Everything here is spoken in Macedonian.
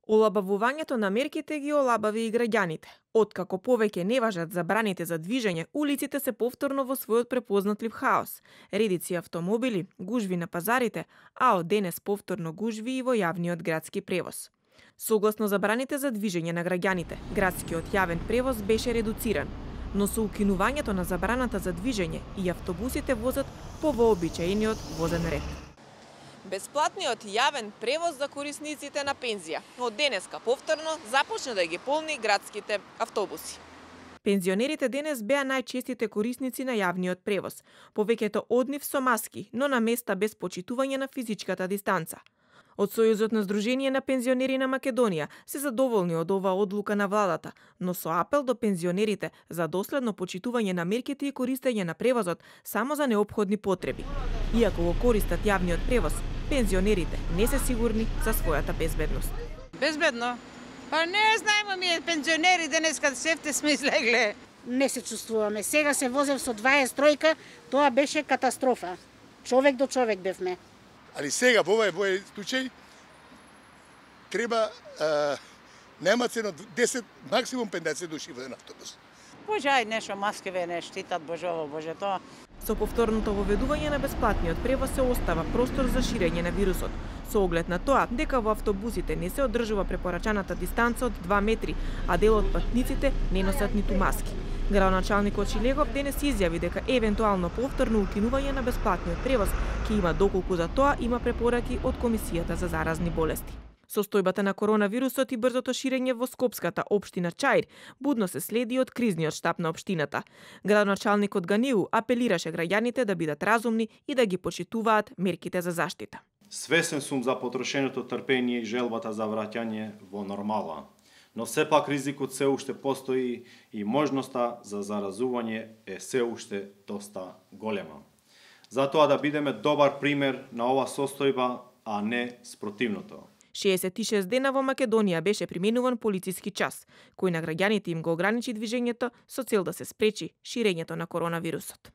Олабавувањето на мерките ги олабави и граѓаните. Откако повеќе не важат забраните за движење, улиците се повторно во својот препознатлив хаос. Редици автомобили, гужви на пазарите, а од денес повторно гужви и во јавниот градски превоз. Согласно забраните за движење на граѓаните, градскиот јавен превоз беше редуциран, но со укинувањето на забраната за движење и автобусите возат по вообичаениот возен ред. Бесплатниот јавен превоз за корисниците на пензија од денеска повторно започна да ги полни градските автобуси. Пензионерите денес беа најчестите корисници на јавниот превоз, повеќето од нив со маски, но на места без почитување на физичката дистанца. Од Сојузот на Сдружение на пензионери на Македонија се задоволни од оваа одлука на владата, но со апел до пензионерите за доследно почитување на мерките и користење на превозот само за неопходни потреби. Иако го користат јавниот превоз, пензионерите не се сигурни за својата безбедност. Безбедно? Па не знаеме ми пензионери денеска севте сме излегле. Не се чувствуваме. Сега се возев со 20 тројка, тоа беше катастрофа. Човек до човек бевме. Ali сега во овој случај треба нема цено 10, максимум 50 души во еден автобус. Боже, ај нешто маски не штитат, боже тоа. Со повторното воведување на бесплатниот превоз се остава простор за ширење на вирусот, со оглед на тоа дека во автобусите не се одржува препорачаната дистанца од 2 метри, а дел од патниците не носат ниту маски. Градоначалникот Шилегов денес изјави дека евентуално повторно укинување на бесплатниот превоз ќе има доколку за тоа има препораки од Комисијата за заразни болести. Состојбата на коронавирусот и брзото ширење во скопската општина Чаир будно се следи од кризниот штаб на општината. Градоначалникот Ганиу апелираше граѓаните да бидат разумни и да ги почитуваат мерките за заштита. Свесен сум за потрошеното трпение и желбата за враќање во нормала, но сепак ризикот се уште постои и можноста за заразување е се уште доста голема. Затоа да бидеме добар пример на ова состојба, а не спротивното. 66 дена во Македонија беше применуван полициски час, кој на граѓаните им го ограничи движењето со цел да се спречи ширењето на коронавирусот.